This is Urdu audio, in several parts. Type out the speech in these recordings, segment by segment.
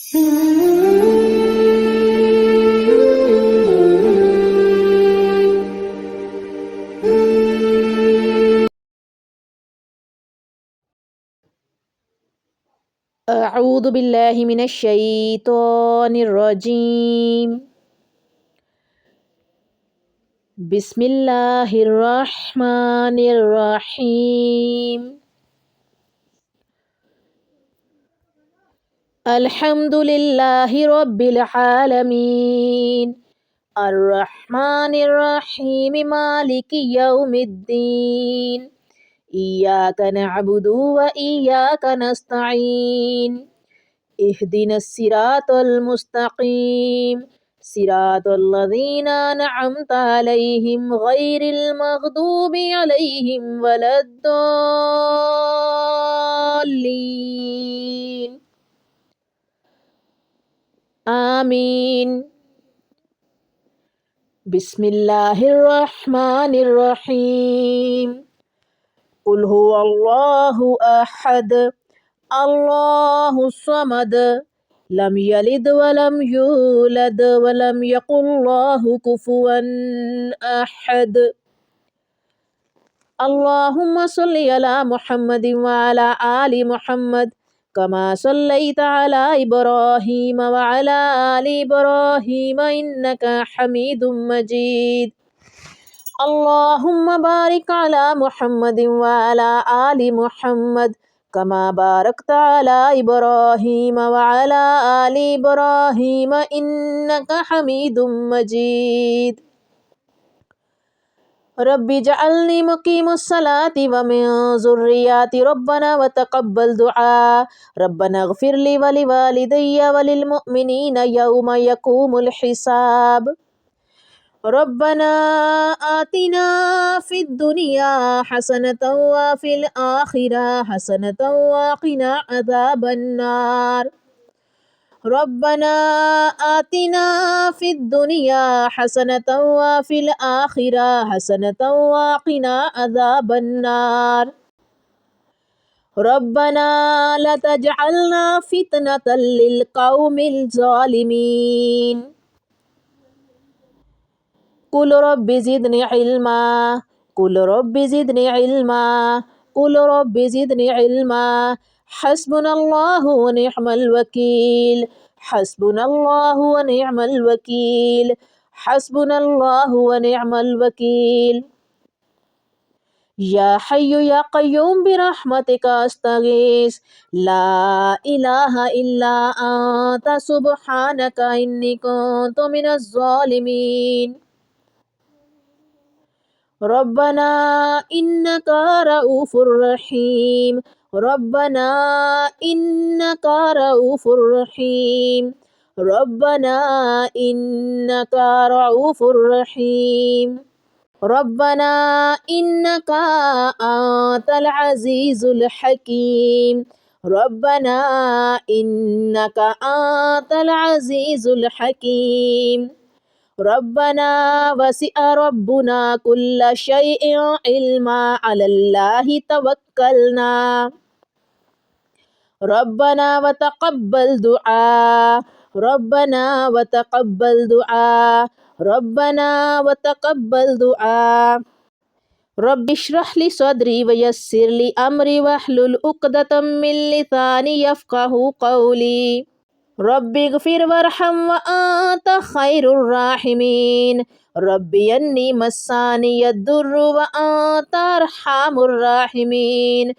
اعوذ باللہ من الشیطان الرجیم بسم اللہ الرحمن الرحیم الحمد للہ رب العالمین الرحمن الرحیم مالک یوم الدین ایاک نعبد و ایاک نستعین اہدنا الصراط المستقیم صراط الذین انعمت علیہم غیر المغضوب علیہم ولا الضالین آمین۔ بسم اللہ الرحمن الرحیم قل هو اللہ احد اللہ الصمد لم یلد ولم یولد ولم یکن له کفوا احد۔ اللہم صلی علی محمد وعلی آل محمد کما صلیت علی ابراہیم وعلی آل ابراہیم انک حمید مجید۔ اللہم بارک علی محمد وعلی آل محمد کما بارکت علی ابراہیم وعلی آل ابراہیم انک حمید مجید۔ رب اجعلنی مقیم الصلاة ومن ذریاتی ربنا وتقبل دعاء ربنا اغفر لی ولوالدی وللمؤمنین یوم یقوم الحساب۔ ربنا آتنا فی الدنیا حسنة وفی الآخرة حسنة وقنا عذاب النار۔ ربنا آتنا فی الدنیا حسنة وفی الآخرة حسنة وقنا عذاب النار۔ ربنا لا تجعلنا فتنة للقوم الظالمین۔ قل رب زدنی علما قل رب زدنی علما قل رب زدنی علما حسبنا اللہ ونعم الوکیل حسبنا اللہ ونعم الوکیل حسبنا اللہ ونعم الوکیل۔ یا حی یا قیوم برحمتک استغیث لا الہ الا انت سبحانک انی کنت من الظالمین۔ ربنا انک رؤوف رحیم ربنا انک رؤوف رحیم ربنا انک رؤوف رحیم۔ ربنا انک انت العزیز الحکیم ربنا انک انت العزیز الحکیم۔ ربنا وسع ربنا كل شيء علما على الله توكلنا ربنا وتقبل دعاء ربنا وتقبل دعاء ربنا وتقبل دعاء۔ رب اشرح لي صدري ويسر لي أمري واحلل عقدة من لساني يفقهوا قولي۔ رب اغفر وارحم وانت خیر الراحمین رب انی مسانی الضر وانت ارحم الراحمین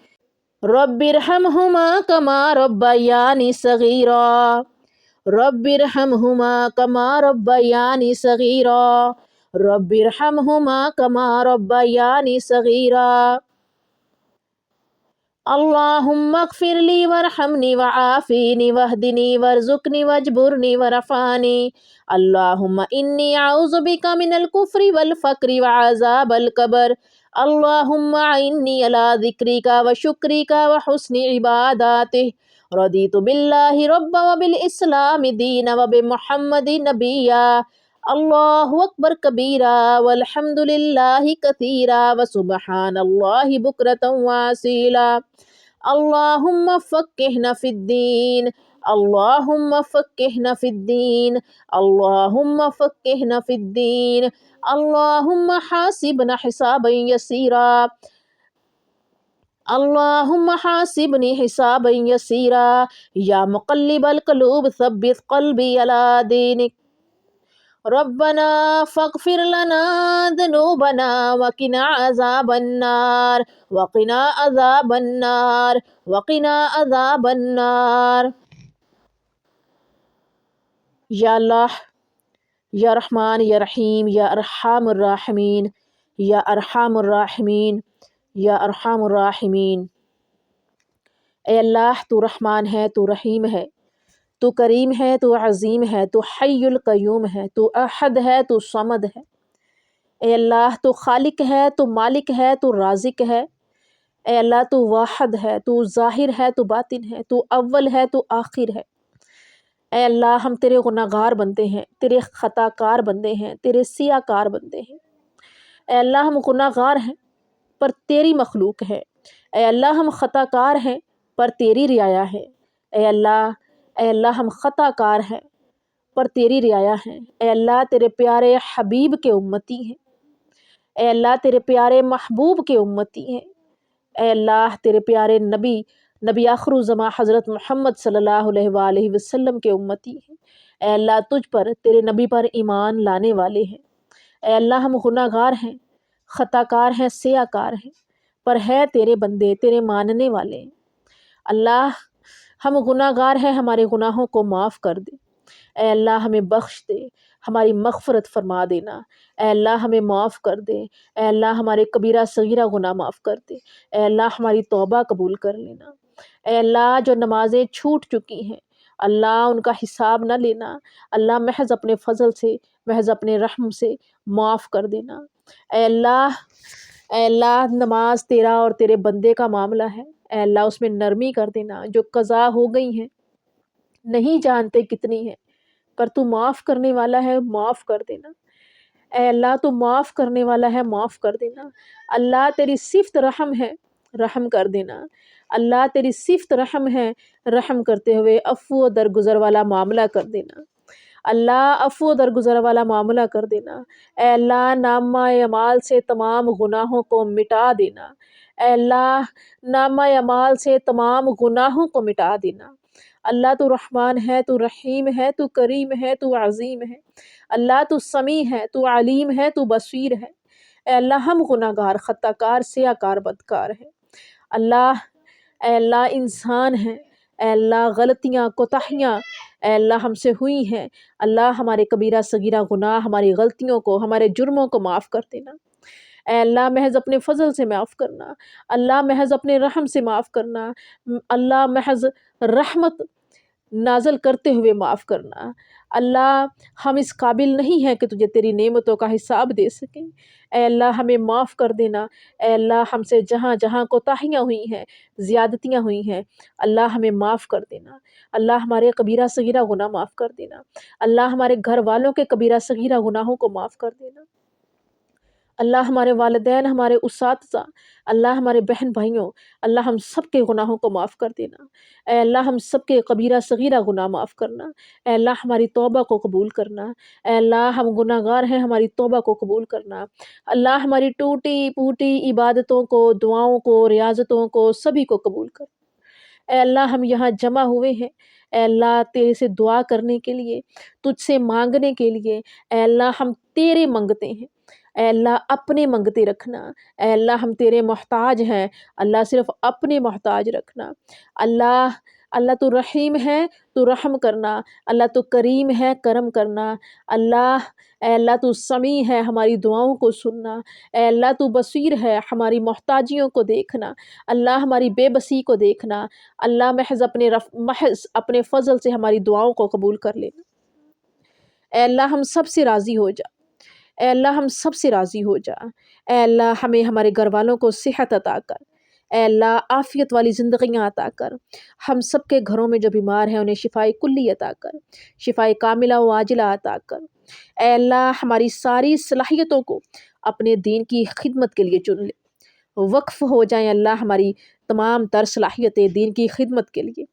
رب ارحمہما کما ربیانی صغیرا رب ارحمہما کما ربیانی صغیرا رب ارحمہما کما ربیانی صغیرا۔ اللہم اغفر لی وارحمنی وعافینی واہدنی وارزقنی واجبرنی ورفعنی۔ اللہم انی اعوذ بک من الکفر والفقر وعذاب القبر۔ اللہم اعنی علی ذکرک وشکرک وحسن عباداتک۔ رضیت باللہ ربا وبالاسلام دینا وبمحمد نبیا۔ اللہ اکبر کبیرا والحمد للہ کثیرا وسبحان اللہ بکرۃ واصیلا۔ اللہم فقہنا فی الدین، اللہم فقہنا فی الدین، اللہم فقہنا فی الدین، اللہم حاسبنا حسابا یسیرا، اللہم حاسبنی حسابا یسیرا، یا مقلب القلوب ثبت قلبی علی دینک، ربنا فاغفر لنا ذنوبنا وقنا عذاب النار، وقنا عذاب النار، وقنا عذاب النار۔ یا اللہ، یا رحمان یا رحیم، یا ارحم الراحمین، یا ارحم الراحمین، یا ارحم الراحمین۔ اے اللہ، تو رحمان ہے، تو رحیم ہے، تو کریم ہے، تو عظیم ہے، تو حی القیوم ہے، تو احد ہے، تو صمد ہے۔ اے اللہ، تو خالق ہے، تو مالک ہے، تو رازق ہے۔ اے اللہ، تو واحد ہے، تو ظاہر ہے، تو باطن ہے، تو اول ہے، تو آخر ہے۔ اے اللہ، ہم تیرے گناہ گار بندے ہیں، تیرے خطا کار بندے ہیں، تیرے سیاہ کار بندے ہیں۔ اے اللہ، ہم گناہ گار ہیں پر تیری مخلوق ہے۔ اے اللہ، ہم خطا کار ہیں پر تیری رعایا ہے۔ اے اللہ، اے اللہ، ہم خطا کار ہیں پر تیری رعایا ہیں۔ اے اللہ، تیرے پیارے حبیب کے امتی ہیں۔ اے اللہ، تیرے پیارے محبوب کے امتی ہیں۔ اے اللہ، تیرے پیارے نبی آخر الزماں حضرت محمد صلی اللہ علیہ وآلہ وسلم کے امتی ہیں۔ اے اللہ، تجھ پر، تیرے نبی پر ایمان لانے والے ہیں۔ اے اللہ، ہم گناہ گار ہیں، خطا کار ہیں، سیاہ کار ہیں، پر ہے تیرے بندے، تیرے ماننے والے ہیں۔ اللہ، ہم گناہ گار ہیں، ہمارے گناہوں کو معاف کر دے۔ اے اللہ، ہمیں بخش دے، ہماری مغفرت فرما دینا۔ اے اللہ، ہمیں معاف کر دے۔ اے اللہ، ہمارے کبیرہ صغیرہ گناہ معاف کر دے۔ اے اللہ، ہماری توبہ قبول کر لینا۔ اے اللہ، جو نمازیں چھوٹ چکی ہیں، اللہ ان کا حساب نہ لینا، اللہ محض اپنے فضل سے، محض اپنے رحم سے معاف کر دینا۔ اے اللہ، اے اللہ، نماز تیرا اور تیرے بندے کا معاملہ ہے، اے اللہ اس میں نرمی کر دینا۔ جو قضا ہو گئی ہیں، نہیں جانتے کتنی ہیں، پر تو معاف کرنے والا ہے، معاف کر دینا۔ اے اللہ، تو معاف کرنے والا ہے، معاف کر دینا۔ اللہ، تیری صفت رحم ہے، رحم کر دینا۔ اللہ، تیری صفت رحم ہے، رحم کرتے ہوئے عفو و درگزر والا معاملہ کر دینا۔ اللہ، عفو و درگزر والا معاملہ کر دینا۔ اے اللہ، نامہ اعمال سے تمام گناہوں کو مٹا دینا۔ اے اللہ، نامہ اعمال سے تمام گناہوں کو مٹا دینا۔ اللہ، تو رحمان ہے، تو رحیم ہے، تو کریم ہے، تو عظیم ہے۔ اللہ، تو سمیع ہے، تو علیم ہے، تو بصیر ہے۔ اے اللہ، ہم گناہ گار، خطا کار، سیاہ کار، بدکار ہیں۔ اللہ، اے اللہ، انسان ہیں۔ اے اللہ، غلطیاں، کوتاہیاں اے اللہ ہم سے ہوئی ہیں۔ اللہ، ہمارے کبیرہ صغیرہ گناہ، ہماری غلطیوں کو، ہمارے جرموں کو معاف کر دینا۔ اے اللہ، محض اپنے فضل سے معاف کرنا۔ اللہ، محض اپنے رحم سے معاف کرنا۔ اللہ، محض رحمت نازل کرتے ہوئے معاف کرنا۔ اللہ، ہم اس قابل نہیں ہیں کہ تجھے تیری نعمتوں کا حساب دے سکیں۔ اے اللہ، ہمیں معاف کر دینا۔ اے اللہ، ہم سے جہاں جہاں کوتاہیاں ہوئی ہیں، زیادتیاں ہوئی ہیں، اللہ ہمیں معاف کر دینا۔ اللہ، ہمارے کبیرہ صغیرہ گناہ معاف کر دینا۔ اللہ، ہمارے گھر والوں کے کبیرہ صغیرہ گناہوں کو معاف کر دینا۔ اللہ، ہمارے والدین، ہمارے اساتذہ، اللہ ہمارے بہن بھائیوں، اللہ ہم سب کے گناہوں کو معاف کر دینا۔ اے اللہ، ہم سب کے کبیرہ صغیرہ گناہ معاف کرنا۔ اے اللہ، ہماری توبہ کو قبول کرنا۔ اے اللہ، ہم گناہ گار ہیں، ہماری توبہ کو قبول کرنا۔ اللہ، ہماری ٹوٹی پھوٹی عبادتوں کو، دعاؤں کو، ریاضتوں کو، سبھی کو قبول کر۔ اے اللہ، ہم یہاں جمع ہوئے ہیں، اے اللہ تیرے سے دعا کرنے کے لیے، تجھ سے مانگنے کے لیے۔ اے اللہ، ہم تیرے منگتے ہیں، اے اللہ اپنے منگتے رکھنا۔ اے اللہ، ہم تیرے محتاج ہیں، اللہ صرف اپنے محتاج رکھنا۔ اللہ، اللہ تو رحیم ہے، تو رحم کرنا۔ اللہ تو کریم ہے، کرم کرنا۔ اللہ، اے اللہ تو سمیع ہے، ہماری دعاؤں کو سننا۔ اے اللہ، تو بصیر ہے، ہماری محتاجیوں کو دیکھنا۔ اللہ، ہماری بے بسی کو دیکھنا۔ اللہ، محض اپنے فضل سے ہماری دعاؤں کو قبول کر لینا۔ اے اللہ، ہم سب سے راضی ہو جا۔ اے اللہ، ہم سب سے راضی ہو جا۔ اے اللہ، ہمیں ہمارے گھر والوں کو صحت عطا کر۔ اے اللہ، عافیت والی زندگیاں عطا کر۔ ہم سب کے گھروں میں جو بیمار ہیں انہیں شفائے کلی عطا کر، شفائے کاملہ و عاجلہ عطا کر۔ اے اللہ، ہماری ساری صلاحیتوں کو اپنے دین کی خدمت کے لیے چن لے۔ وقف ہو جائیں اللہ ہماری تمام تر صلاحیتیں دین کی خدمت کے لیے۔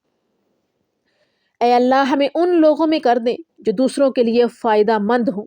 اے اللہ ہمیں ان لوگوں میں کر دیں جو دوسروں کے لیے فائدہ مند ہوں۔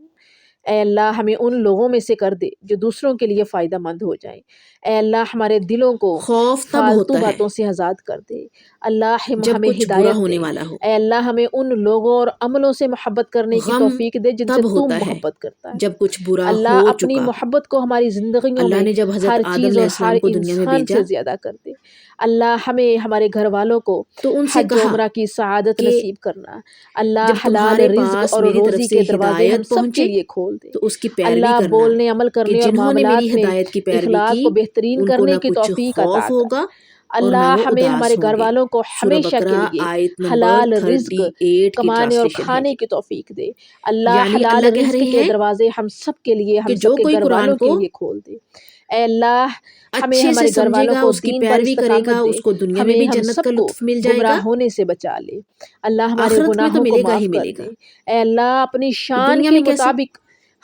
اے اللہ ہمیں ان لوگوں میں سے کر دے جو دوسروں کے لیے فائدہ مند ہو جائیں۔ اے اللہ ہمارے دلوں کو خوف تب فالتو ہوتا ہے باتوں سے آزاد کر دے۔ اللہ جب ہمیں کچھ برا ہدایت ہونے دے۔ والا ہو، اے اللہ ہمیں ان لوگوں اور عملوں سے محبت کرنے کی غم توفیق دے جن سے تب تو ہوتا ہے محبت کرتا ہے۔ جب کچھ برا اللہ ہو اپنی چکا ہو۔ محبت کو ہماری زندگیوں اللہ میں نے جب حضرت ہر آدم چیز علیہ اور ہر السلام کو دنیا میں انسان بھیجا سے زیادہ کر دے۔ اللہ ہمیں ہمارے گھر والوں کو تو ان سے حج و کہا عمرہ کی سعادت کہ نصیب کرنا۔ اللہ جب حلال تمہارے رزق پاس اور میری طرف روزی سے کے دروازے ہم ہدایت سب کے پہنچے لیے کھول دے۔ تو اس کی پیروی اللہ کرنا بولنے، عمل کہ کرنے اور جنہوں نے میری معاملات میں ہدایت کی پیروی اخلاق کی کو بہترین ان کو کرنے نہ کی کچھ توفیق عطا خوف کر۔ ہوگا اور نہ اللہ وہ ہمیں اداس ہمارے ہوں گھر گے۔ والوں کو سورہ ہمیشہ کے بقرہ لیے آیت نمبر حلال رزق 38 کی کمانے اور ٹرانسلیشن ہے کھانے جی۔ کی توفیق دے۔ اللہ یعنی حلال اللہ کہہ رزق رہے کے ہیں دروازے ہم سب کے لیے، کہ ہم جو سب کے کوئی گھر قرآن والوں کے کو لیے کھول دے۔ اے اللہ ہمیں اچھے سے ہمارے گھر سمجھے والوں گا، کو اس کی دین پر پیروی کرے گا، استقامت دے۔ اس کو دنیا میں ہمیں بھی ہم جنت سب کا کو لطف مل جائے گمراہ گا، ہونے سے بچا لے۔ اللہ ہمارے آخرت میں تو گناہوں کو ملے گا ہی معاف کر ملے دے۔ گا۔ اے اللہ اپنی تو شان دنیا کے میں کیسے؟ مطابق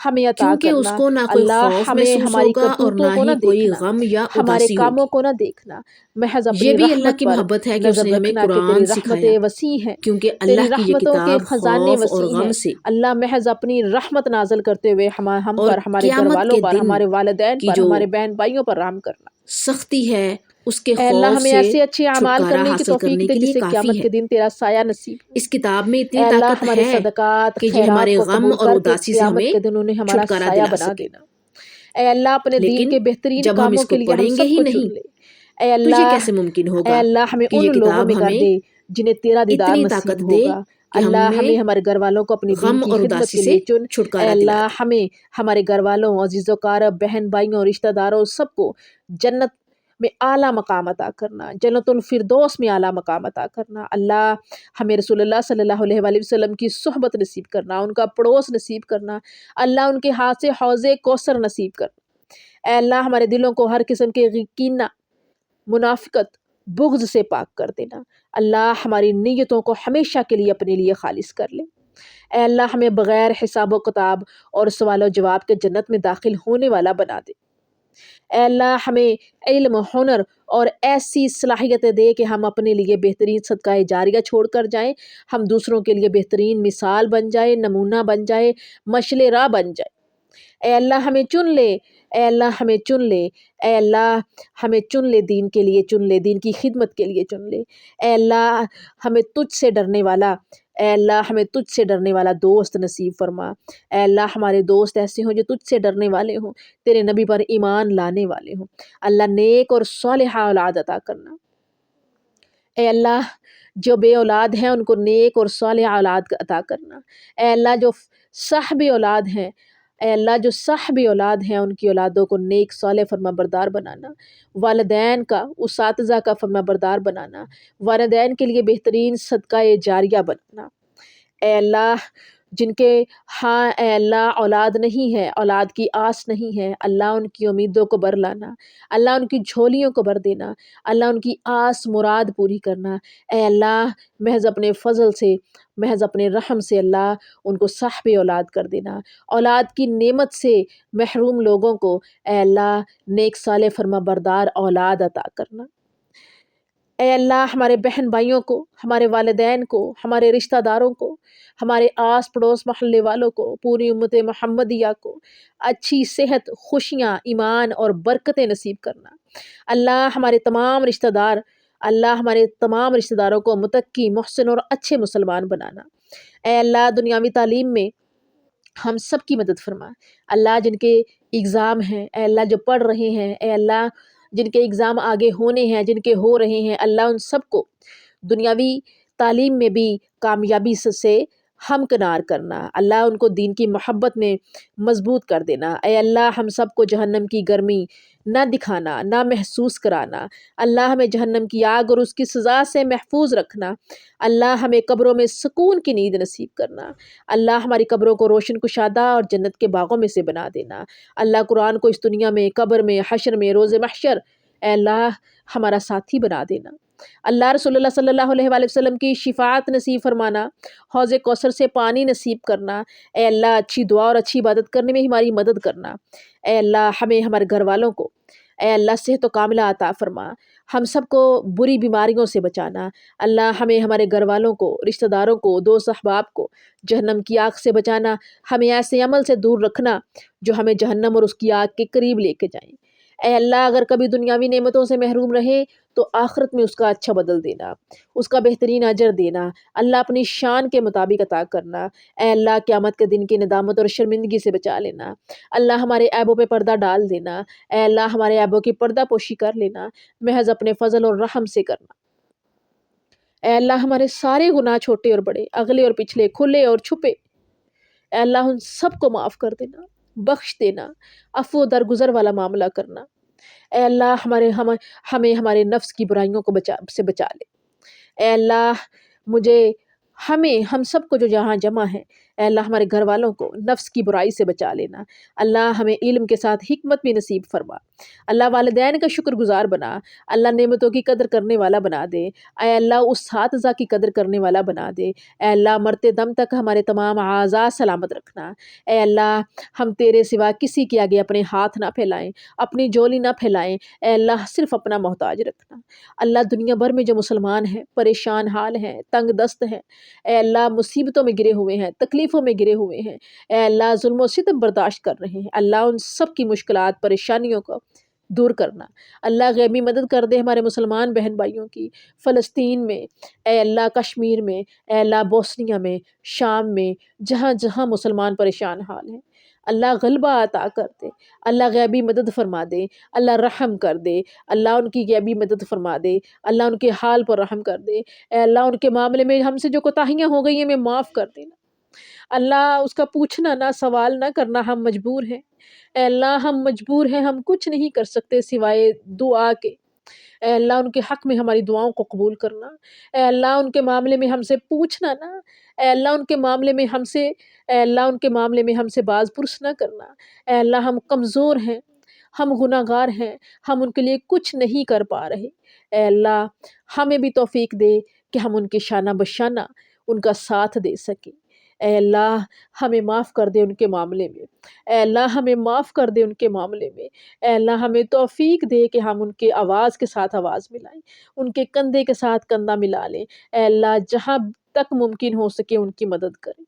ہمیں عطا کیونکہ اس کرنا۔ کو نہ کوئی اللہ خوف ہمیں محسوس ہماری ہوگا اور کرتوتوں نہ کو نہ ہی کوئی دیکھنا، غم یا ہمارے اداسی کاموں ہوگی۔ کو نہ دیکھنا، محض یہ اپنی بھی اللہ رحمت کی پر محبت ہے کہ اس نظر نے ہمیں رکھنا کہ قرآن تیری سکھایا، رحمتیں وسیع ہیں، کیونکہ تیری اللہ کی یہ رحمتوں کے کتاب خزانے خوف اور وسیع غم ہیں۔ سے اللہ محض اپنی رحمت نازل کرتے ہوئے ہم اور پر، ہمارے گھر قیامت والوں کے پر، دن ہمارے والدین کی پر، جو ہمارے بہن بھائیوں پر رحم کرنا۔ سختی ہے اس کے اے اللہ خوف ہمیں سے ایسے اچھے اعمال چھٹکارا کرنے کی حاصل توفیق کرنے دے کے جس لیے سے کافی قیامت ہے۔ کے دن تیرا سایہ نصیب ہو۔ اس کتاب میں اتنی اے اللہ طاقت ہمارے ہے صدقات کہ یہ خیرات ہمارے کو غم قبول اور کر کے اداسی سے قیامت ہمیں کے دن انہیں ہمارا چھٹکارا سایہ دلا بنا سکے۔ دینا۔ اے اللہ اپنے دین لیکن کے بہترین جب ہم کاموں اس کے کو لیے ہم پڑھیں گے سب ہی کو چن نہیں لے۔ اے تو یہ اللہ، کیسے ممکن اے ہوگا اللہ ہمیں کہ ان یہ لوگوں کتاب میں کر ہمیں دے جنہیں تیرا دیدار اتنی نصیب طاقت دے ہوگا۔ کہ اللہ ہمیں ہمیں ہمارے گھر والوں کو اپنی دین غم کی اور خدمت اداسی کے سے لیے چن۔ اے چھٹکارا دلا اللہ دے۔ ہمیں ہمارے گھر والوں، عزیز و اقارب، بہن بھائیوں، رشتہ داروں سب کو جنت میں اعلیٰ مقام عطا کرنا، جنت الفردوس میں اعلیٰ مقام عطا کرنا۔ اللہ ہمیں رسول اللہ صلی اللہ علیہ وآلہ وسلم کی صحبت نصیب کرنا، ان کا پڑوس نصیب کرنا، اللہ ان کے ہاتھ سے حوض کوثر نصیب کرنا۔ اے اللہ ہمارے دلوں کو ہر قسم کے کینہ، منافقت، بغض سے پاک کر دینا۔ اللہ ہماری نیتوں کو ہمیشہ کے لیے اپنے لیے خالص کر لے۔ اے اللہ ہمیں بغیر حساب و کتاب اور سوال و جواب کے جنت میں داخل ہونے والا بنا دے۔ اے اللہ ہمیں علم، ہنر اور ایسی صلاحیتیں دے کہ ہم اپنے لیے بہترین صدقہ جاریہ چھوڑ کر جائیں، ہم دوسروں کے لیے بہترین مثال بن جائے، نمونہ بن جائے، مشعل راہ بن جائے۔ اے اللہ ہمیں چن لے، اے اللہ ہمیں چن لے، اے اللہ ہمیں چن لے، دین کے لیے چن لے، دین کی خدمت کے لیے چن لے۔ اے اللہ ہمیں تجھ سے ڈرنے والا، اے اللہ ہمیں تجھ سے ڈرنے والا دوست نصیب فرما۔ اے اللہ ہمارے دوست ایسے ہوں جو تجھ سے ڈرنے والے ہوں، تیرے نبی پر ایمان لانے والے ہوں۔ اللہ نیک اور صالحہ اولاد عطا کرنا۔ اے اللہ جو بے اولاد ہیں ان کو نیک اور صالح اولاد عطا کرنا۔ اے اللہ جو صاحب اولاد ہیں، اے اللہ جو صاحب اولاد ہیں ان کی اولادوں کو نیک صالح فرما بردار بنانا، والدین کا، اساتذہ کا فرما بردار بنانا، والدین کے لیے بہترین صدقہ جاریہ بنانا۔ اے اللہ جن کے ہاں اے اللہ اولاد نہیں ہے، اولاد کی آس نہیں ہے، اللہ ان کی امیدوں کو بر لانا، اللہ ان کی جھولیوں کو بر دینا، اللہ ان کی آس مراد پوری کرنا۔ اے اللہ محض اپنے فضل سے، محض اپنے رحم سے اللہ ان کو صاحب اولاد کر دینا۔ اولاد کی نعمت سے محروم لوگوں کو اے اللہ نیک صالح فرما بردار اولاد عطا کرنا۔ اے اللہ ہمارے بہن بھائیوں کو، ہمارے والدین کو، ہمارے رشتہ داروں کو، ہمارے آس پڑوس محلے والوں کو، پوری امت محمدیہ کو اچھی صحت، خوشیاں، ایمان اور برکتیں نصیب کرنا۔ اللہ ہمارے تمام رشتہ دار، اللہ ہمارے تمام رشتہ داروں کو متقی، محسن اور اچھے مسلمان بنانا۔ اے اللہ دنیاوی تعلیم میں ہم سب کی مدد فرما۔ اللہ جن کے اگزام ہیں، اے اللہ جو پڑھ رہے ہیں، اے اللہ جن کے اگزام آگے ہونے ہیں، جن کے ہو رہے ہیں، اللہ ان سب کو دنیاوی تعلیم میں بھی کامیابی سے ہمکنار کرنا۔ اللہ ان کو دین کی محبت میں مضبوط کر دینا۔ اے اللہ ہم سب کو جہنم کی گرمی نہ دکھانا، نہ محسوس کرانا۔ اللہ ہمیں جہنم کی آگ اور اس کی سزا سے محفوظ رکھنا۔ اللہ ہمیں قبروں میں سکون کی نیند نصیب کرنا۔ اللہ ہماری قبروں کو روشن کشادہ اور جنت کے باغوں میں سے بنا دینا۔ اللہ قرآن کو اس دنیا میں، قبر میں، حشر میں، روز محشر اے اللہ ہمارا ساتھی بنا دینا۔ اللہ رسول اللہ صلی اللہ علیہ وآلہ وسلم کی شفاعت نصیب فرمانا، حوض کوثر سے پانی نصیب کرنا۔ اے اللہ اچھی دعا اور اچھی عبادت کرنے میں ہماری مدد کرنا۔ اے اللہ ہمیں، ہمارے گھر والوں کو اے اللہ صحت و کاملہ عطا فرما، ہم سب کو بری بیماریوں سے بچانا، اللہ ہمیں، ہمارے گھر والوں کو، رشتہ داروں کو، دوست احباب کو جہنم کی آگ سے بچانا، ہمیں ایسے عمل سے دور رکھنا جو ہمیں جہنم اور اس کی آگ کے قریب لے کے جائیں۔ اے اللہ اگر کبھی دنیاوی نعمتوں سے محروم رہے تو آخرت میں اس کا اچھا بدل دینا، اس کا بہترین اجر دینا، اللہ اپنی شان کے مطابق عطا کرنا۔ اے اللہ قیامت کے دن کی ندامت اور شرمندگی سے بچا لینا، اللہ ہمارے عیبوں پہ پردہ ڈال دینا، اے اللہ ہمارے عیبوں کی پردہ پوشی کر لینا، محض اپنے فضل اور رحم سے کرنا۔ اے اللہ ہمارے سارے گناہ چھوٹے اور بڑے، اگلے اور پچھلے، کھلے اور چھپے، اے اللہ ان سب کو معاف کر دینا، بخش دینا، عفو و درگزر والا معاملہ کرنا۔ اے اللہ ہمیں ہمارے نفس کی برائیوں کو بچا لے۔ اے اللہ مجھے، ہم سب کو جو جہاں جمع ہے، اے اللہ ہمارے گھر والوں کو نفس کی برائی سے بچا لینا، اللہ ہمیں علم کے ساتھ حکمت بھی نصیب فرما، اللہ والدین کا شکر گزار بنا، اللہ نعمتوں کی قدر کرنے والا بنا دے، اے اللہ اساتذہ کی قدر کرنے والا بنا دے، اے اللہ مرتے دم تک ہمارے تمام اعضاء سلامت رکھنا، اے اللہ ہم تیرے سوا کسی کے آگے اپنے ہاتھ نہ پھیلائیں، اپنی جولی نہ پھیلائیں، اے اللہ صرف اپنا محتاج رکھنا۔ اللہ دنیا بھر میں جو مسلمان ہیں، پریشان حال ہیں، تنگ دست ہیں، اے اللہ مصیبتوں میں گرے ہوئے ہیں، تکلیفوں میں گرے ہوئے ہیں، اے اللہ ظلم و ستم برداشت کر رہے ہیں، اللہ ان سب کی مشکلات، پریشانیوں کو دور کرنا، اللہ غیبی مدد کر دے ہمارے مسلمان بہن بھائیوں کی، فلسطین میں، اے اللہ کشمیر میں، اے اللہ بوسنیا میں، شام میں، جہاں جہاں مسلمان پریشان حال ہیں، اللہ غلبہ عطا کر دے، اللہ غیبی مدد فرما دے، اللہ رحم کر دے، اللہ ان کی غیبی مدد فرما دے، اللہ ان کے حال پر رحم کر دے، اے اللہ ان کے معاملے میں ہم سے جو کوتاہیاں ہو گئی ہیں ہمیں معاف کر دینا، اللہ اس کا پوچھنا نہ، سوال نہ کرنا، ہم مجبور ہیں، اے اللہ ہم مجبور ہیں، ہم کچھ نہیں کر سکتے سوائے دعا کے، اے اللہ ان کے حق میں ہماری دعاؤں کو قبول کرنا، اے اللہ ان کے معاملے میں ہم سے پوچھنا نہ، اے اللہ ان کے معاملے میں ہم سے، اے اللہ ان کے معاملے میں ہم سے باز پرس نہ کرنا، اے اللہ ہم کمزور ہیں، ہم گناہ گار ہیں، ہم ان کے لیے کچھ نہیں کر پا رہے، اے اللہ ہمیں بھی توفیق دے کہ ہم ان کے شانہ بشانہ ان کا ساتھ دے سکیں، اے اللہ ہمیں معاف کر دے ان کے معاملے میں، اے اللہ ہمیں معاف کر دے ان کے معاملے میں، اے اللہ ہمیں توفیق دے کہ ہم ان کے آواز کے ساتھ آواز ملائیں، ان کے کندھے کے ساتھ کندھا ملا لیں، اے اللہ جہاں تک ممکن ہو سکے ان کی مدد کریں،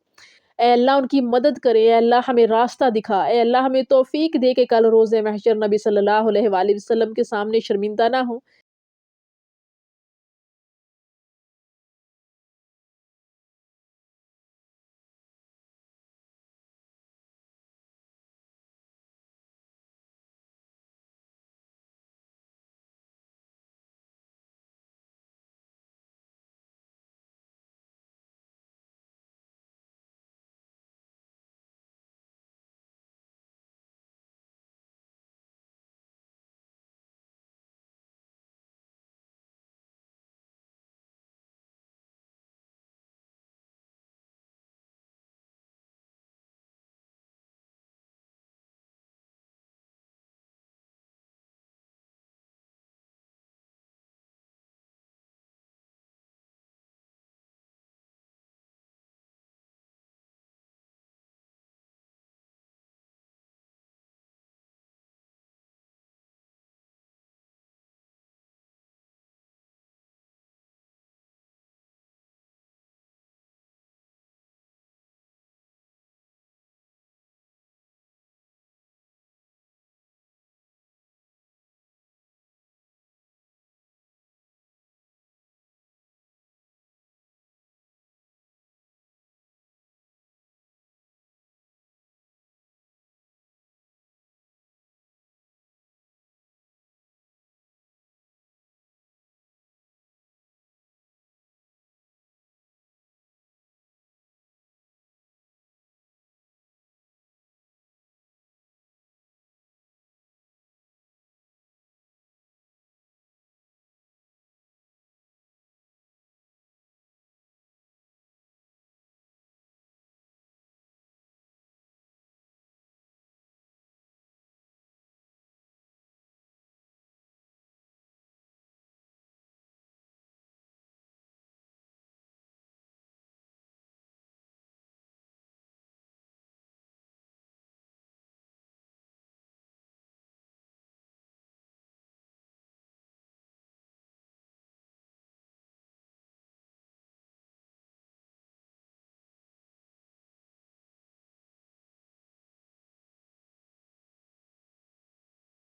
اے اللہ ان کی مدد کرے، اے اللہ ہمیں راستہ دکھا، اے اللہ ہمیں توفیق دے کہ کل روز محشر نبی صلی اللہ علیہ وآلہ وسلم کے سامنے شرمندہ نہ ہو،